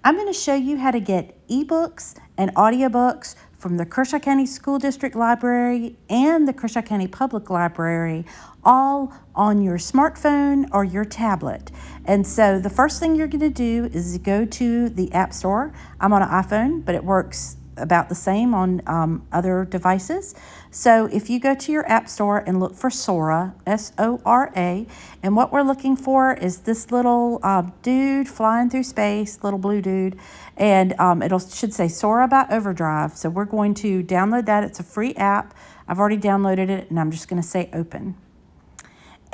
I'm going to show you how to get eBooks and audiobooks from the Kershaw County School District Library and the Kershaw County Public Library, all on your smartphone or your tablet. And so the first thing you're going to do is go to the App Store. I'm on an iPhone, but it works about the same on other devices. So if you go to your App Store and look for Sora, S-O-R-A, and what we're looking for is this little dude flying through space, little blue dude, and should say Sora by Overdrive. So we're going to download that. It's a free app. I've already downloaded it, and I'm just going to say open.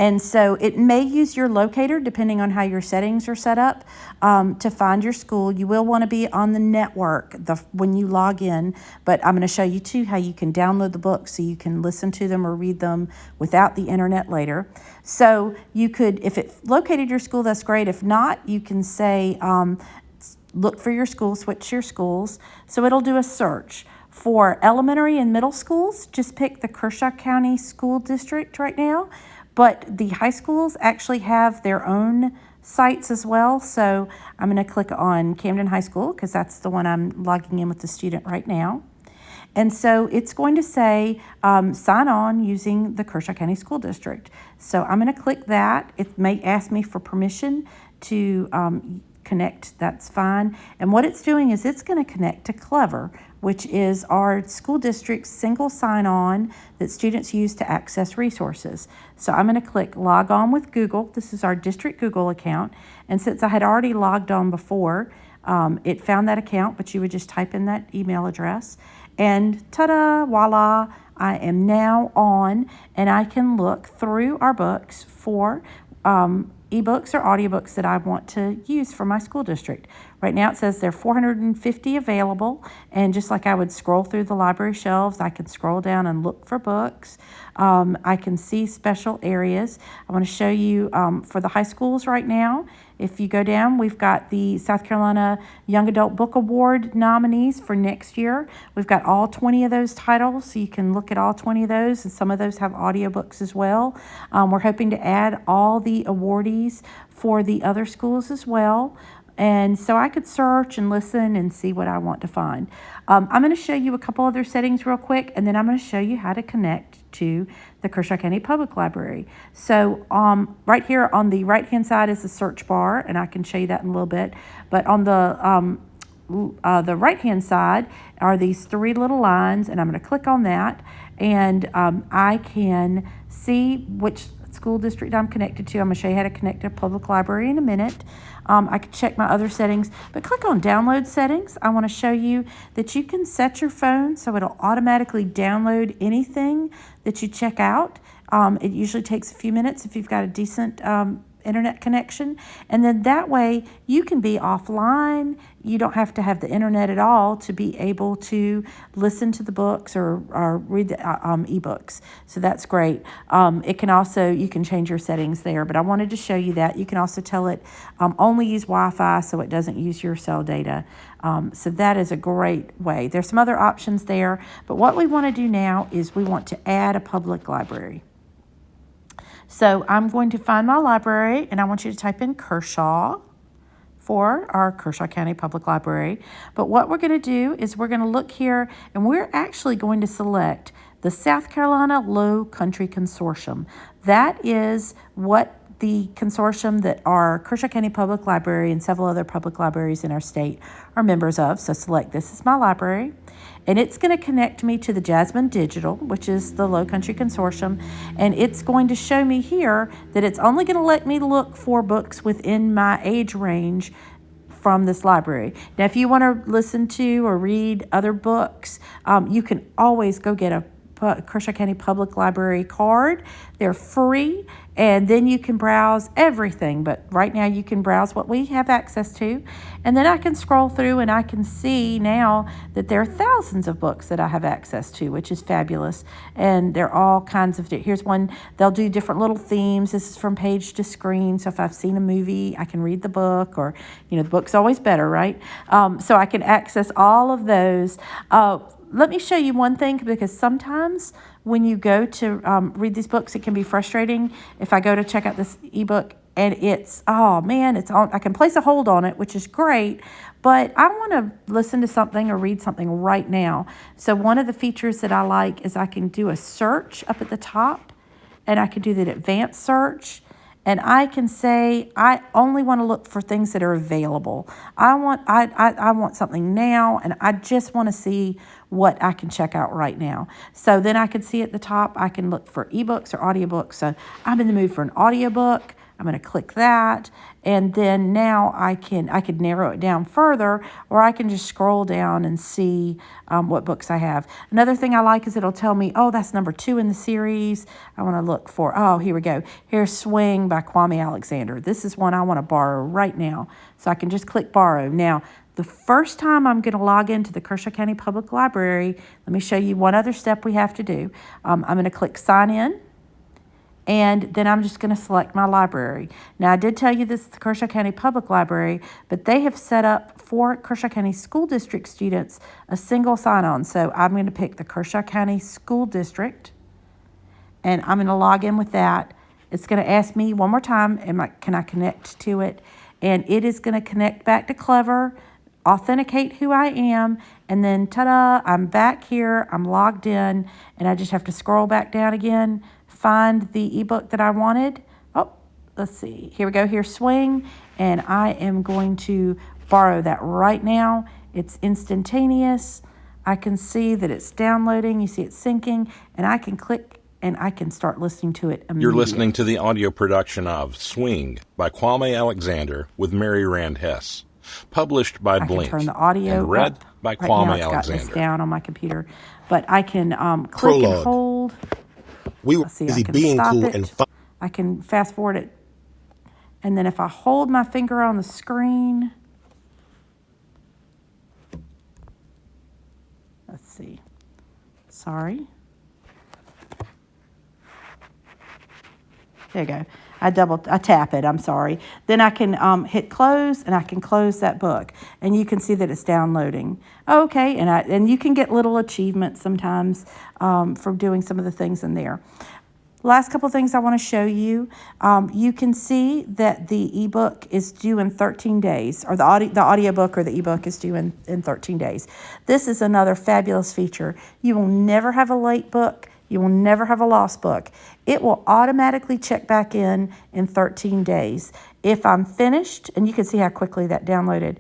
And so it may use your locator depending on how your settings are set up to find your school. You will want to be on the network when you log in, but I'm going to show you too how you can download the books so you can listen to them or read them without the internet later. So you could, if it located your school, that's great. If not, you can say, look for your school, switch your schools. So it'll do a search. For elementary and middle schools, just pick the Kershaw County School District right now. But the high schools actually have their own sites as well. So I'm going to click on Camden High School because that's the one I'm logging in with the student right now. And so it's going to say sign on using the Kershaw County School District. So I'm going to click that. It may ask me for permission to connect. That's fine. And what it's doing is it's going to connect to Clever, which is our school district's single sign-on that students use to access resources. So I'm going to click log on with Google. This is our district Google account. And since I had already logged on before, it found that account, but you would just type in that email address. And ta-da, voila, I am now on, and I can look through our books for eBooks or audiobooks that I want to use for my school district. Right now it says there are 450 available, and just like I would scroll through the library shelves, I can scroll down and look for books. I can see special areas. I want to show you for the high schools right now. If you go down, we've got the South Carolina Young Adult Book Award nominees for next year. We've got all 20 of those titles, so you can look at all 20 of those, and some of those have audiobooks as well. We're hoping to add all the awardees for the other schools as well. And so I could search and listen and see what I want to find. I'm going to show you a couple other settings real quick, and then I'm going to show you how to connect to the Kershaw County Public Library. So right here on the right-hand side is the search bar, and I can show you that in a little bit. But on the right-hand side are these three little lines, and I'm going to click on that, and I can see which school district I'm connected to. I'm going to show you how to connect to a public library in a minute. I can check my other settings, but click on download settings. I want to show you that you can set your phone so it'll automatically download anything that you check out. It usually takes a few minutes if you've got a decent internet connection, and then that way you can be offline. You don't have to have the internet at all to be able to listen to the books or read the ebooks. So that's great. It can also, you can change your settings there, but I wanted to show you that. You can also tell it only use Wi-Fi so it doesn't use your cell data. So that is a great way. There's some other options there, but what we want to do now is we want to add a public library. So I'm going to find my library, and I want you to type in Kershaw for our Kershaw County Public Library. But what we're going to do is we're going to look here, and we're actually going to select the South Carolina Low Country Consortium. That is what the consortium that our Kershaw County Public Library and several other public libraries in our state are members of. So select this is my library, and it's going to connect me to the Jasmine Digital, which is the Low Country Consortium, and it's going to show me here that it's only going to let me look for books within my age range from this library. Now, if you want to listen to or read other books, you can always go get a Kershaw County Public Library card. They're free, and then you can browse everything, but right now you can browse what we have access to, and then I can scroll through and I can see now that there are thousands of books that I have access to, which is fabulous. And they're all kinds of, here's one, they'll do different little themes. This is from page to screen, so if I've seen a movie, I can read the book, or, the book's always better, right? So I can access all of those. Let me show you one thing, because sometimes when you go to read these books, it can be frustrating. If I go to check out this ebook and it's, oh man, it's on, I can place a hold on it, which is great, but I want to listen to something or read something right now. So one of the features that I like is I can do a search up at the top, and I can do the advanced search, and I can say I only want to look for things that are available. I want something now, and I just want to see what I can check out right now. So then I can see at the top, I can look for ebooks or audiobooks. So I'm in the mood for an audiobook. I'm going to click that, and then now I could narrow it down further, or I can just scroll down and see what books I have. Another thing I like is it'll tell me, oh, that's number 2 in the series. I want to look for, oh, here we go. Here's Swing by Kwame Alexander. This is one I want to borrow right now. So I can just click borrow. Now, the first time I'm going to log into the Kershaw County Public Library, let me show you one other step we have to do. I'm going to click sign in. And then I'm just going to select my library. Now, I did tell you this is the Kershaw County Public Library, but they have set up for Kershaw County School District students a single sign-on. So I'm going to pick the Kershaw County School District, and I'm going to log in with that. It's going to ask me one more time, can I connect to it? And it is going to connect back to Clever, authenticate who I am, and then ta-da, I'm back here, I'm logged in, and I just have to scroll back down again, find the ebook that I wanted. Oh, let's see. Here we go. Here's Swing, and I am going to borrow that right now. It's instantaneous. I can see that it's downloading. You see it syncing, and I can click and I can start listening to it immediately. You're listening to the audio production of Swing by Kwame Alexander with Mary Rand Hess, published by Blink, turn the audio and read up. by Right Kwame now it's got Alexander. this down on my computer, but I can click and hold. We were Let's see, busy I can being stop cool it. and fun. I can fast forward it. And then if I hold my finger on the screen, let's see. Sorry. There you go. I tap it, I'm sorry. Then I can hit close, and I can close that book. And you can see that it's downloading. Okay, and you can get little achievements sometimes from doing some of the things in there. Last couple things I want to show you. You can see that the ebook is due in 13 days, or the audiobook or the ebook is due in 13 days. This is another fabulous feature. You will never have a late book. You will never have a lost book. It will automatically check back in 13 days. If I'm finished, and you can see how quickly that downloaded.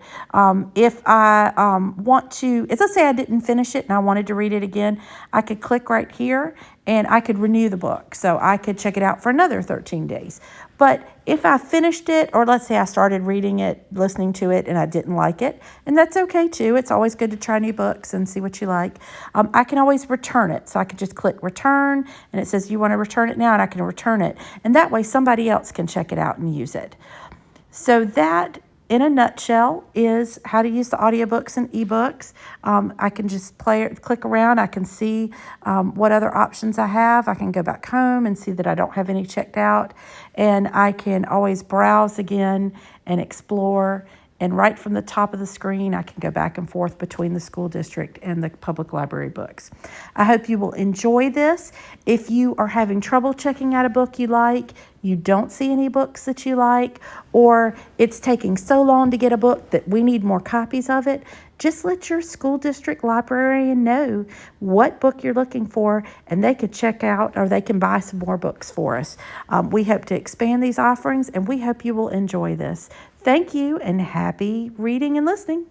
If I want to, let's say I didn't finish it and I wanted to read it again, I could click right here and I could renew the book. So I could check it out for another 13 days. But if I finished it, or let's say I started reading it, listening to it, and I didn't like it, and that's okay too. It's always good to try new books and see what you like. I can always return it. So I could just click return, and it says you want to return it now, and I can return it. And that way somebody else can check it out and use it. So that, in a nutshell, is how to use the audiobooks and ebooks. I can just click around. I can see what other options I have. I can go back home and see that I don't have any checked out. And I can always browse again and explore. And right from the top of the screen, I can go back and forth between the school district and the public library books. I hope you will enjoy this. If you are having trouble checking out a book you like, you don't see any books that you like, or it's taking so long to get a book that we need more copies of it, just let your school district librarian know what book you're looking for, and they could check out, or they can buy some more books for us. We hope to expand these offerings, and we hope you will enjoy this. Thank you, and happy reading and listening.